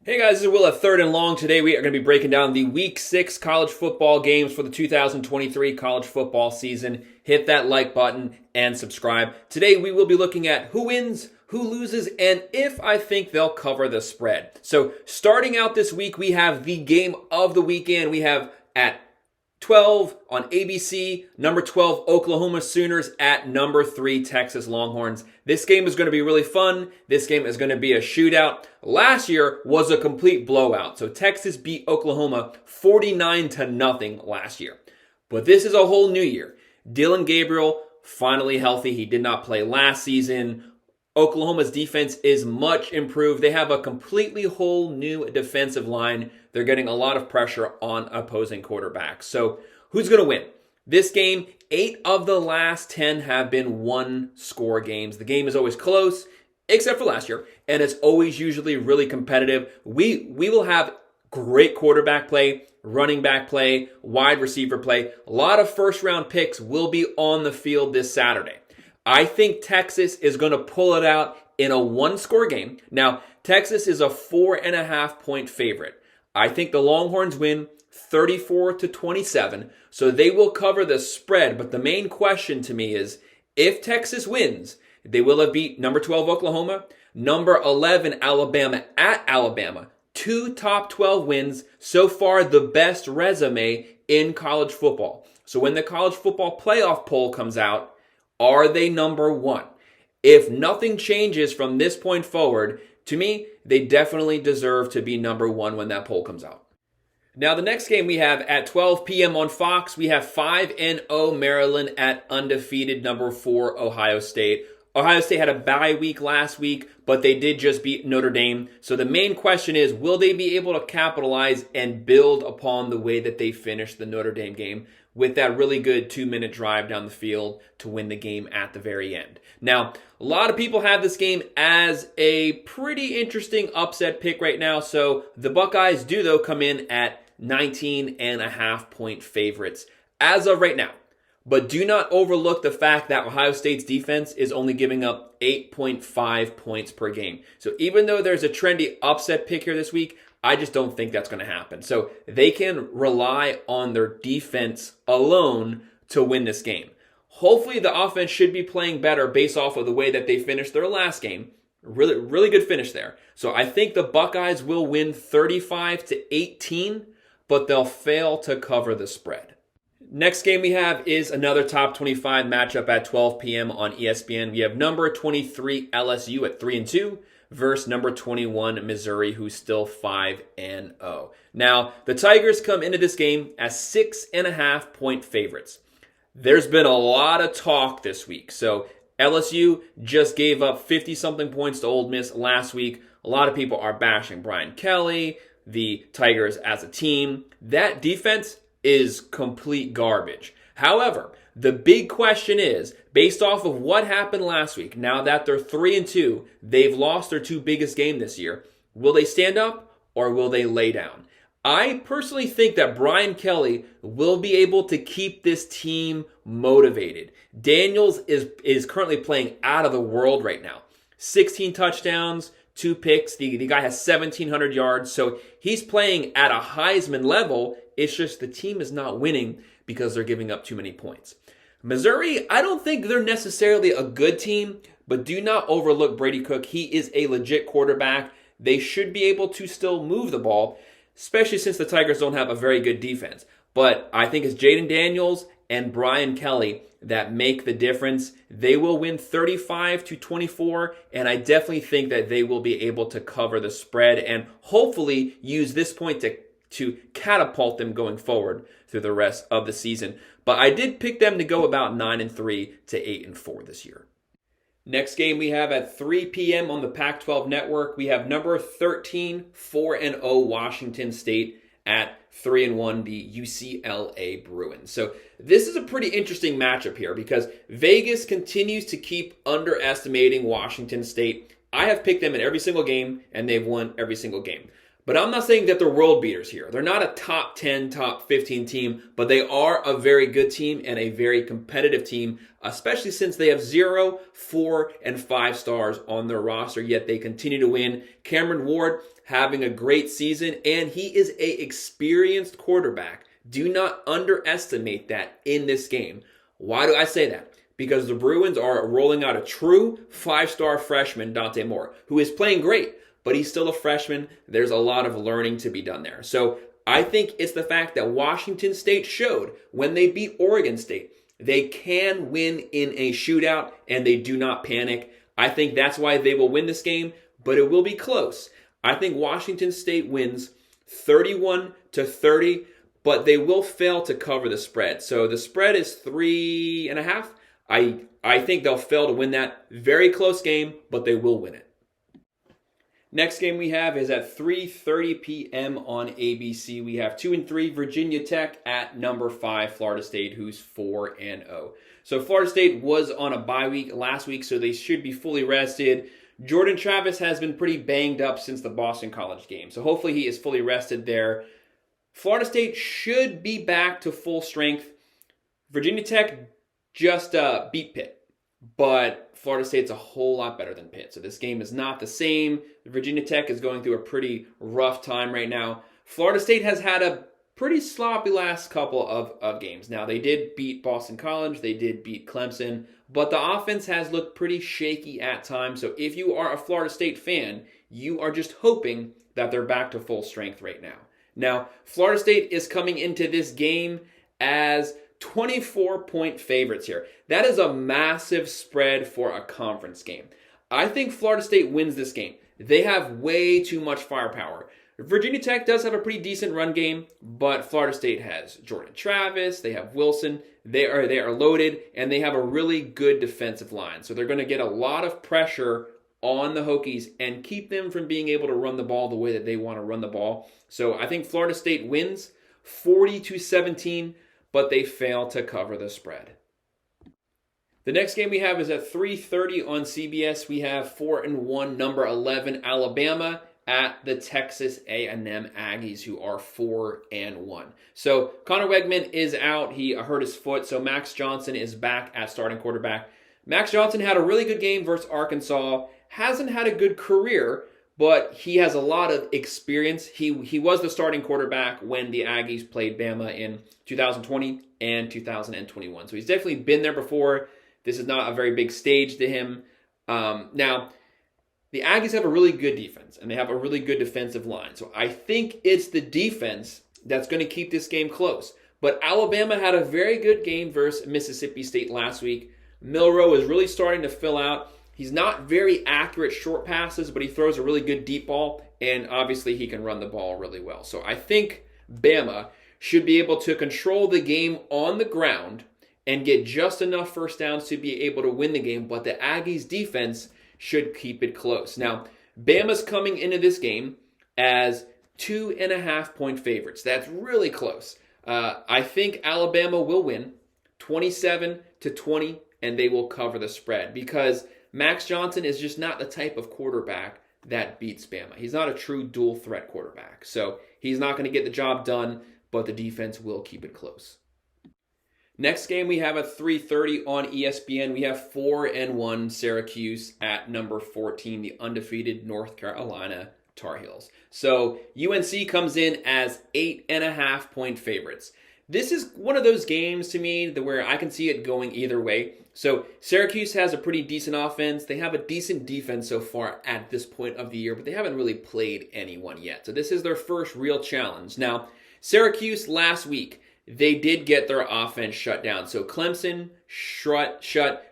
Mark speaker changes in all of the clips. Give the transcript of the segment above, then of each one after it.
Speaker 1: Hey guys, this is Will at Third and Long. Today we are going to be breaking down the Week 6 college football games for the 2023 college football season. Hit that like button and subscribe. Today we will be looking at who wins, who loses, and if I think they'll cover the spread. So starting out this week, we have the game of the weekend. We have at 12 on ABC, number 12 Oklahoma Sooners at number 3 Texas Longhorns. This game is going to be really fun. This game is going to be a shootout. Last year was a complete blowout. So Texas beat Oklahoma 49-0 last year. But this is a whole new year. Dylan Gabriel finally healthy. He did not play last season. Oklahoma's defense is much improved. They have a completely whole new defensive line. They're getting a lot of pressure on opposing quarterbacks. So who's going to win? This game, 8 of the last 10 have been one-score games. The game is always close, except for last year, and it's always usually really competitive. We will have great quarterback play, running back play, wide receiver play. A lot of first-round picks will be on the field this Saturday. I think Texas is going to pull it out in a one-score game. Now, Texas is a 4.5-point favorite. I think the Longhorns win 34-27, so they will cover the spread. But the main question to me is, if Texas wins, they will have beat number 12 Oklahoma, number 11 Alabama at Alabama. 2 top 12 wins, so far the best resume in college football. So when the college football playoff poll comes out, are they number 1? If nothing changes from this point forward, to me, they definitely deserve to be number 1 when that poll comes out. Now, the next game we have at 12 p.m. on Fox, we have 5-0 Maryland at undefeated number 4 Ohio State. Ohio State had a bye week last week, but they did just beat Notre Dame. So the main question is, will they be able to capitalize and build upon the way that they finished the Notre Dame game with that really good 2-minute drive down the field to win the game at the very end? Now, a lot of people have this game as a pretty interesting upset pick right now. So the Buckeyes do, though, come in at 19.5-point favorites as of right now. But do not overlook the fact that Ohio State's defense is only giving up 8.5 points per game. So even though there's a trendy upset pick here this week, I just don't think that's going to happen. So they can rely on their defense alone to win this game. Hopefully the offense should be playing better based off of the way that they finished their last game. Really good finish there. So I think the Buckeyes will win 35-18, but they'll fail to cover the spread. Next game we have is another top 25 matchup at 12 p.m. on ESPN. We have number 23 LSU at 3-2 versus number 21 Missouri, who's still 5-0. Now, the Tigers come into this game as 6.5-point favorites. There's been a lot of talk this week. So LSU just gave up 50-something points to Ole Miss last week. A lot of people are bashing Brian Kelly, the Tigers as a team. That defense is complete garbage. However, the big question is, based off of what happened last week, now that they're 3-2, they've lost their 2 biggest games this year. Will they stand up or will they lay down? I personally think that Brian Kelly will be able to keep this team motivated. Daniels is currently playing out of the world right now. 16 touchdowns, 2 picks. The guy has 1,700 yards, so he's playing at a Heisman level. It's just the team is not winning because they're giving up too many points. Missouri, I don't think they're necessarily a good team, but do not overlook Brady Cook. He is a legit quarterback. They should be able to still move the ball, especially since the Tigers don't have a very good defense. But I think it's Jaden Daniels and Brian Kelly that make the difference. They will win 35-24, and I definitely think that they will be able to cover the spread and hopefully use this point to catapult them going forward through the rest of the season. But I did pick them to go about 9-3 to 8-4 this year. Next game we have at 3 p.m. on the Pac-12 network. We have number 13, 4-0 Washington State at 3-1, the UCLA Bruins. So this is a pretty interesting matchup here because Vegas continues to keep underestimating Washington State. I have picked them in every single game, and they've won every single game. But I'm not saying that they're world beaters here. They're not a top 10, top 15 team, but they are a very good team and a very competitive team, especially since they have 0, 4, and 5 stars on their roster, yet they continue to win. Cameron Ward having a great season, and he is an experienced quarterback. Do not underestimate that in this game. Why do I say that? Because the Bruins are rolling out a true 5-star freshman, Dante Moore, who is playing great, but he's still a freshman. There's a lot of learning to be done there. So I think it's the fact that Washington State showed when they beat Oregon State, they can win in a shootout and they do not panic. I think that's why they will win this game, but it will be close. I think Washington State wins 31-30, but they will fail to cover the spread. So the spread is 3.5. I think they'll fail to win that. Very close game, but they will win it. Next game we have is at 3:30 p.m. on ABC. We have 2-3 Virginia Tech at number 5 Florida State, who's 4-0. So Florida State was on a bye week last week, so they should be fully rested. Jordan Travis has been pretty banged up since the Boston College game, so hopefully he is fully rested there. Florida State should be back to full strength. Virginia Tech just beat Pitt, but Florida State's a whole lot better than Pitt. So this game is not the same. Virginia Tech is going through a pretty rough time right now. Florida State has had a pretty sloppy last couple of games. Now, they did beat Boston College. They did beat Clemson. But the offense has looked pretty shaky at times. So if you are a Florida State fan, you are just hoping that they're back to full strength right now. Now, Florida State is coming into this game as 24-point favorites here. That is a massive spread for a conference game. I think Florida State wins this game. They have way too much firepower. Virginia Tech does have a pretty decent run game, but Florida State has Jordan Travis, they have Wilson, they are loaded, and they have a really good defensive line. So they're going to get a lot of pressure on the Hokies and keep them from being able to run the ball the way that they want to run the ball. So I think Florida State wins 40-17, but they fail to cover the spread. The next game we have is at 3:30 on CBS. We have 4-1 number 11 Alabama at the Texas A&M Aggies, who are 4-1. So Connor Wegman is out. He hurt his foot. So Max Johnson is back at starting quarterback. Max Johnson had a really good game versus Arkansas. Hasn't had a good career, but he has a lot of experience. He was the starting quarterback when the Aggies played Bama in 2020 and 2021. So he's definitely been there before. This is not a very big stage to him. Now, the Aggies have a really good defense, and they have a really good defensive line. So I think it's the defense that's going to keep this game close. But Alabama had a very good game versus Mississippi State last week. Milroe is really starting to fill out. He's not very accurate short passes, but he throws a really good deep ball, and obviously he can run the ball really well. So I think Bama should be able to control the game on the ground and get just enough first downs to be able to win the game, but the Aggies defense should keep it close. Now, Bama's coming into this game as 2.5-point favorites. That's really close. I think Alabama will win 27-20, and they will cover the spread because Max Johnson is just not the type of quarterback that beats Bama. He's not a true dual threat quarterback. So he's not going to get the job done, but the defense will keep it close. Next game we have at 3:30 on ESPN. We have 4-1 Syracuse at number 14, the undefeated North Carolina Tar Heels. So UNC comes in as 8.5-point favorites. This is one of those games to me where I can see it going either way. So Syracuse has a pretty decent offense. They have a decent defense so far at this point of the year, but they haven't really played anyone yet. So this is their first real challenge. Now, Syracuse last week, they did get their offense shut down. So Clemson shut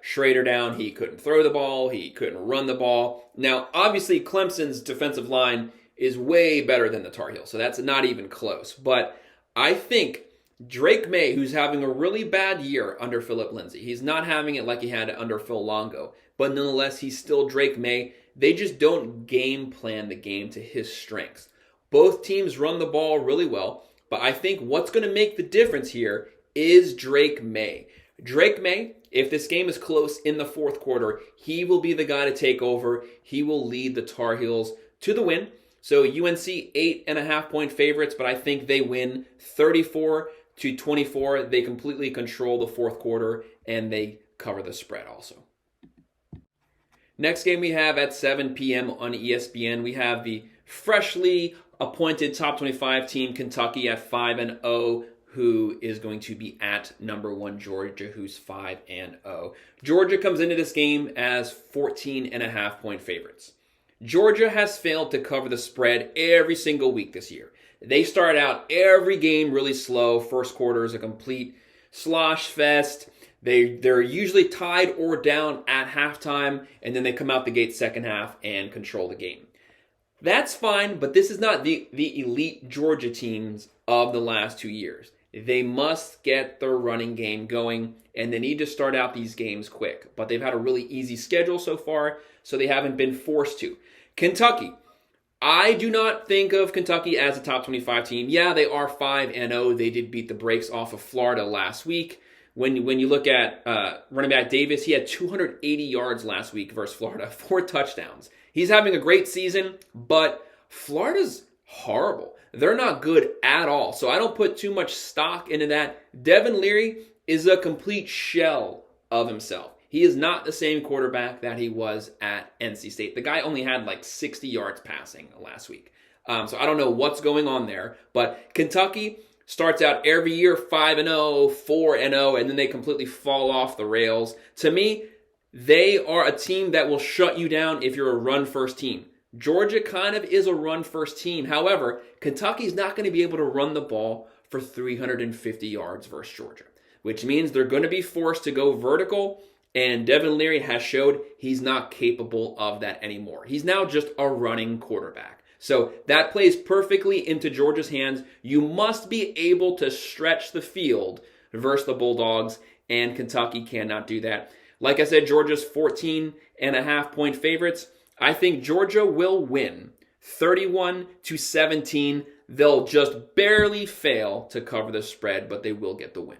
Speaker 1: Schrader down. He couldn't throw the ball. He couldn't run the ball. Now, obviously, Clemson's defensive line is way better than the Tar Heels, so that's not even close. But I think Drake May, who's having a really bad year under Philip Lindsay, he's not having it like he had under Phil Longo, but nonetheless, he's still Drake May. They just don't game plan the game to his strengths. Both teams run the ball really well. But I think what's going to make the difference here is Drake May. Drake May, if this game is close in the fourth quarter, he will be the guy to take over. He will lead the Tar Heels to the win. So UNC 8.5-point favorites, but I think they win 34-24. They completely control the fourth quarter, and they cover the spread also. Next game we have at 7 p.m. on ESPN. We have the freshly appointed top 25 team, Kentucky, at 5-0, who is going to be at number 1 Georgia, who's 5-0. Georgia comes into this game as 14.5-point favorites. Georgia has failed to cover the spread every single week this year. They start out every game really slow. First quarter is a complete slosh fest. They're usually tied or down at halftime, and then they come out the gate second half and control the game. That's fine, but this is not the elite Georgia teams of the last 2 years. They must get their running game going, and they need to start out these games quick. But they've had a really easy schedule so far, so they haven't been forced to. Kentucky. I do not think of Kentucky as a top 25 team. Yeah, they are 5-0. They did beat the brakes off of Florida last week. When you look at running back Davis, he had 280 yards last week versus Florida, 4 touchdowns. He's having a great season, but Florida's horrible. They're not good at all, so I don't put too much stock into that. Devin Leary is a complete shell of himself. He is not the same quarterback that he was at NC State. The guy only had like 60 yards passing last week. So I don't know what's going on there, but Kentucky starts out every year 5-0, 4-0, and then they completely fall off the rails. To me, they are a team that will shut you down if you're a run-first team. Georgia kind of is a run-first team. However, Kentucky's not going to be able to run the ball for 350 yards versus Georgia, which means they're going to be forced to go vertical, and Devin Leary has showed he's not capable of that anymore. He's now just a running quarterback. So that plays perfectly into Georgia's hands. You must be able to stretch the field versus the Bulldogs, and Kentucky cannot do that. Like I said, Georgia's 14.5-point favorites. I think Georgia will win 31-17. They'll just barely fail to cover the spread, but they will get the win.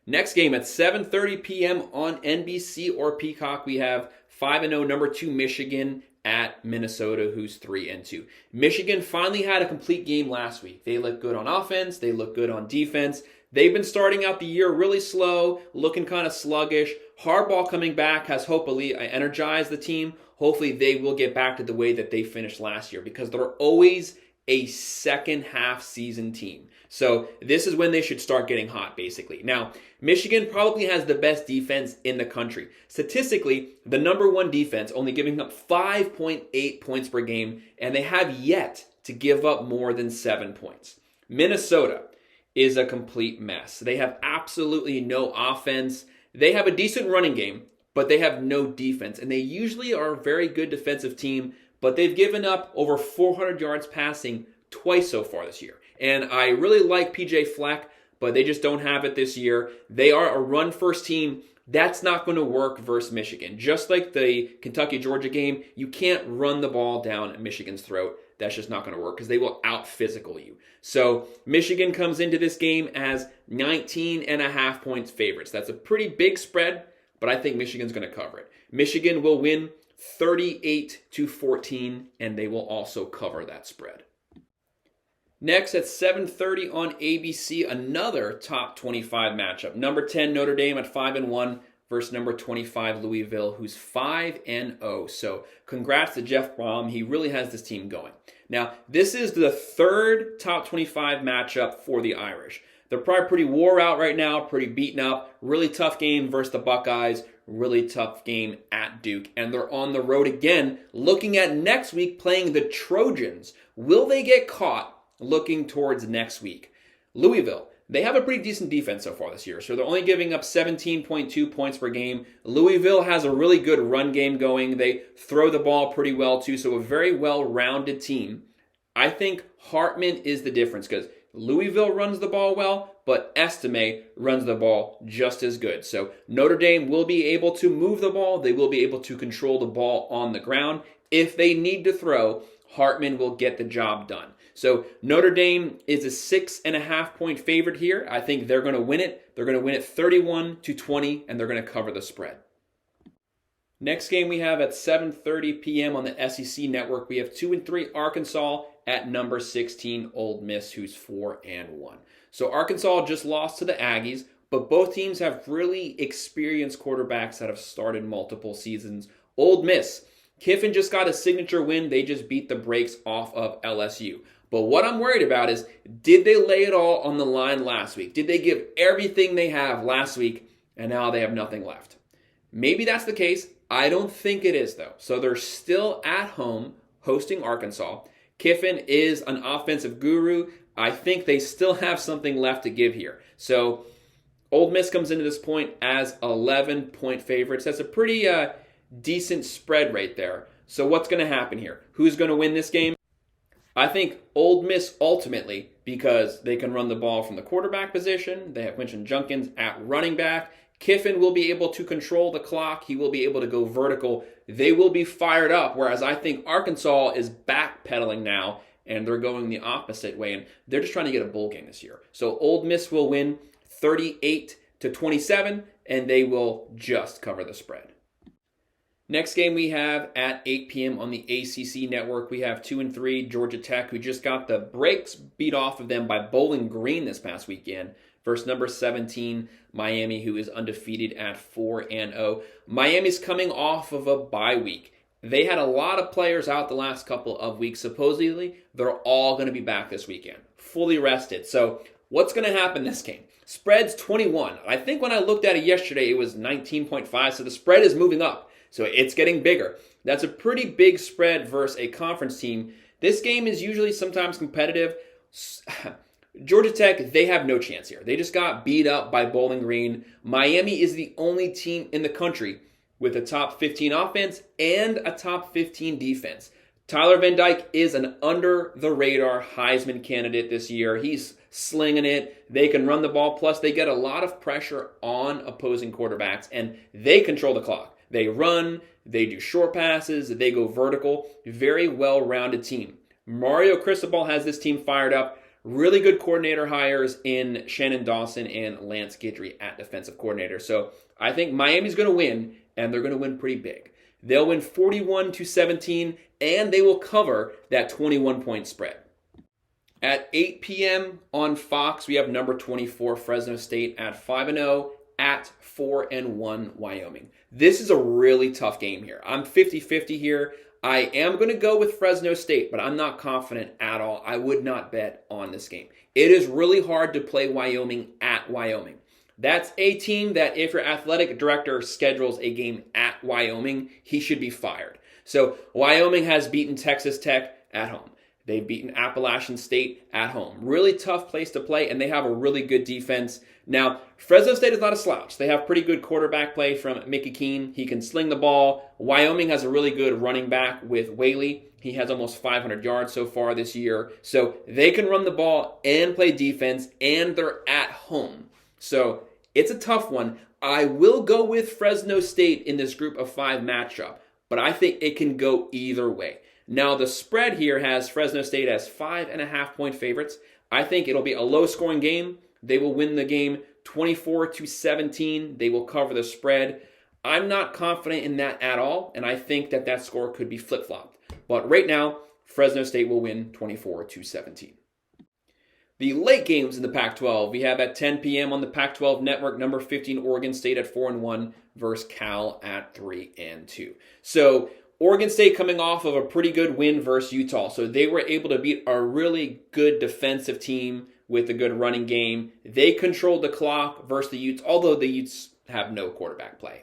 Speaker 1: Next game at 7:30 p.m. on NBC or Peacock, we have 5-0 number 2 Michigan at Minnesota, who's 3-2. Michigan finally had a complete game last week. They look good on offense. They look good on defense. They've been starting out the year really slow, looking kind of sluggish. Harbaugh coming back has hopefully energized the team. Hopefully they will get back to the way that they finished last year, because they're always a second half season team. So this is when they should start getting hot, basically. Now, Michigan probably has the best defense in the country. Statistically, the number 1 defense, only giving up 5.8 points per game, and they have yet to give up more than 7 points. Minnesota is a complete mess. They have absolutely no offense. They have a decent running game, but they have no defense. And they usually are a very good defensive team, but they've given up over 400 yards passing twice so far this year. And I really like PJ Fleck, but they just don't have it this year. They are a run-first team. That's not going to work versus Michigan. Just like the Kentucky-Georgia game, you can't run the ball down Michigan's throat. That's just not going to work because they will out-physical you. So Michigan comes into this game as 19.5 points favorites. That's a pretty big spread, but I think Michigan's going to cover it. Michigan will win 38-14, and they will also cover that spread. Next at 7:30 on ABC, another top 25 matchup. Number 10 Notre Dame at 5-1 versus number 25 Louisville, who's 5-0. So congrats to Jeff Brom. He really has this team going. Now, this is the third top 25 matchup for the Irish. They're probably pretty wore out right now, pretty beaten up. Really tough game versus the Buckeyes. Really tough game at Duke. And they're on the road again, looking at next week playing the Trojans. Will they get caught looking towards next week? Louisville, they have a pretty decent defense so far this year, so they're only giving up 17.2 points per game. Louisville has a really good run game going. They throw the ball pretty well too, so a very well-rounded team. I think Hartman is the difference because Louisville runs the ball well, but Estime runs the ball just as good. So Notre Dame will be able to move the ball. They will be able to control the ball on the ground. If they need to throw, Hartman will get the job done. So Notre Dame is a 6.5 point favorite here. I think they're going to win it. They're going to win it 31-20, and they're going to cover the spread. Next game we have at 7:30 p.m. on the SEC Network. We have 2-3 Arkansas at number 16 Ole Miss, who's 4-1. So Arkansas just lost to the Aggies, but both teams have really experienced quarterbacks that have started multiple seasons. Ole Miss Kiffin just got a signature win. They just beat the brakes off of LSU. But what I'm worried about is, did they lay it all on the line last week? Did they give everything they have last week, and now they have nothing left? Maybe that's the case. I don't think it is, though. So they're still at home hosting Arkansas. Kiffin is an offensive guru. I think they still have something left to give here. So Ole Miss comes into this point as 11-point favorites. That's a pretty decent spread right there. So what's going to happen here? Who's going to win this game? I think Ole Miss ultimately, because they can run the ball from the quarterback position. They have Quinton Junkins at running back. Kiffin will be able to control the clock. He will be able to go vertical. They will be fired up, whereas I think Arkansas is backpedaling now, and they're going the opposite way, and they're just trying to get a bowl game this year. So Ole Miss will win 38-27, and they will just cover the spread. Next game we have at 8 p.m. on the ACC network. We have 2-3 Georgia Tech, who just got the brakes beat off of them by Bowling Green this past weekend, versus number 17 Miami, who is undefeated at 4-0. Miami's coming off of a bye week. They had a lot of players out the last couple of weeks. Supposedly, they're all going to be back this weekend, fully rested. So what's going to happen this game? Spread's 21. I think when I looked at it yesterday, it was 19.5, so the spread is moving up. So it's getting bigger. That's a pretty big spread versus a conference team. This game is usually sometimes competitive. Georgia Tech, they have no chance here. They just got beat up by Bowling Green. Miami is the only team in the country with a top 15 offense and a top 15 defense. Tyler Van Dyke is an under-the-radar Heisman candidate this year. He's slinging it. They can run the ball. Plus, they get a lot of pressure on opposing quarterbacks, and they control the clock. They run, they do short passes, they go vertical. Very well-rounded team. Mario Cristobal has this team fired up. Really good coordinator hires in Shannon Dawson and Lance Guidry at defensive coordinator. So I think Miami's going to win, and they're going to win pretty big. They'll win 41-17, and they will cover that 21-point spread. At 8 p.m. on Fox, we have number 24 Fresno State at 5-0 at 4-1 Wyoming. This is a really tough game here. I'm 50-50 here. I am going to go with Fresno State, but I'm not confident at all. I would not bet on this game. It is really hard to play Wyoming at Wyoming. That's a team that if your athletic director schedules a game at Wyoming, he should be fired. So Wyoming has beaten Texas Tech at home. They've beaten Appalachian State at home. Really tough place to play, and they have a really good defense. Now, Fresno State is not a slouch. They have pretty good quarterback play from Mickey Keene. He can sling the ball. Wyoming has a really good running back with Whaley. He has almost 500 yards so far this year. So they can run the ball and play defense, and they're at home. So it's a tough one. I will go with Fresno State in this group of 5 matchup, but I think it can go either way. Now, the spread here has Fresno State as 5.5-point favorites. I think it'll be a low-scoring game. They will win the game 24-17. They will cover the spread. I'm not confident in that at all, and I think that that score could be flip-flopped. But right now, Fresno State will win 24-17. The late games in the Pac-12, we have at 10 p.m. on the Pac-12 network, number 15 Oregon State at 4-1 versus Cal at 3-2. So Oregon State coming off of a pretty good win versus Utah. So they were able to beat a really good defensive team with a good running game. They controlled the clock versus the Utes, although the Utes have no quarterback play.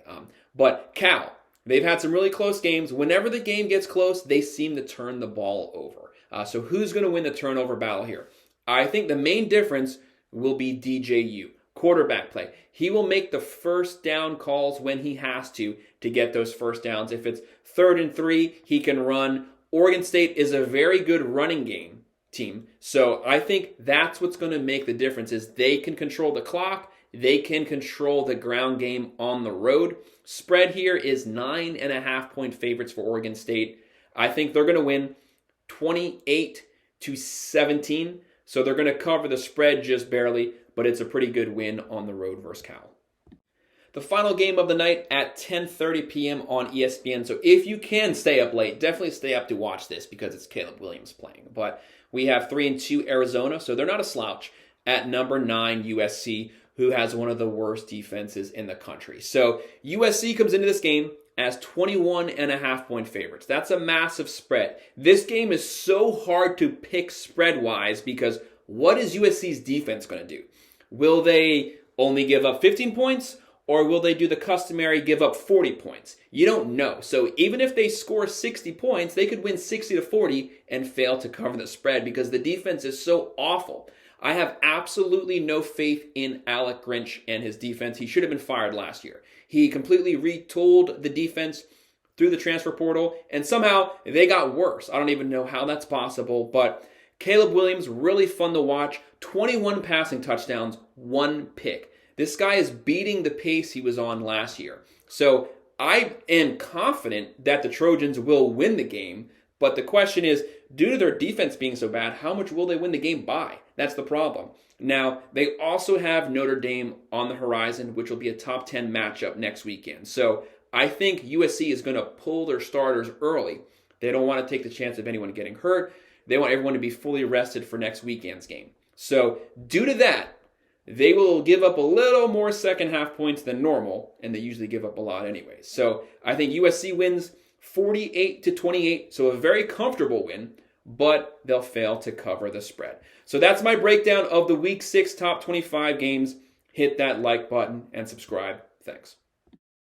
Speaker 1: But Cal, they've had some really close games. Whenever the game gets close, they seem to turn the ball over. So who's going to win the turnover battle here? I think the main difference will be DJU. Quarterback play. He will make the first down calls when he has to get those first downs. If it's 3rd and 3, he can run. Oregon State is a very good running game team. So I think that's what's going to make the difference is they can control the clock. They can control the ground game on the road. Spread here is 9.5-point favorites for Oregon State. I think they're going to win 28-17. So they're going to cover the spread just barely, but it's a pretty good win on the road versus Cal. The final game of the night at 10:30 p.m. on ESPN. So if you can stay up late, definitely stay up to watch this because it's Caleb Williams playing. But we have 3-2 Arizona, so they're not a slouch, at number 9 USC, who has one of the worst defenses in the country. So USC comes into this game as 21.5-point favorites. That's a massive spread. This game is so hard to pick spread-wise because what is USC's defense going to do? Will they only give up 15 points? Or will they do the customary give up 40 points? You don't know. So even if they score 60 points, they could win 60-40 and fail to cover the spread because the defense is so awful. I have absolutely no faith in Alec Grinch and his defense. He should have been fired last year. He completely retooled the defense through the transfer portal, and somehow they got worse. I don't even know how that's possible, but Caleb Williams, really fun to watch. 21 passing touchdowns, 1 pick. This guy is beating the pace he was on last year. So I am confident that the Trojans will win the game, but the question is, due to their defense being so bad, how much will they win the game by? That's the problem. Now, they also have Notre Dame on the horizon, which will be a top 10 matchup next weekend. So I think USC is going to pull their starters early. They don't want to take the chance of anyone getting hurt. They want everyone to be fully rested for next weekend's game. So due to that, they will give up a little more second half points than normal, and they usually give up a lot anyway. So I think USC wins 48-28, so a very comfortable win, but they'll fail to cover the spread. So that's my breakdown of the Week 6 top 25 games. Hit that like button and subscribe. Thanks.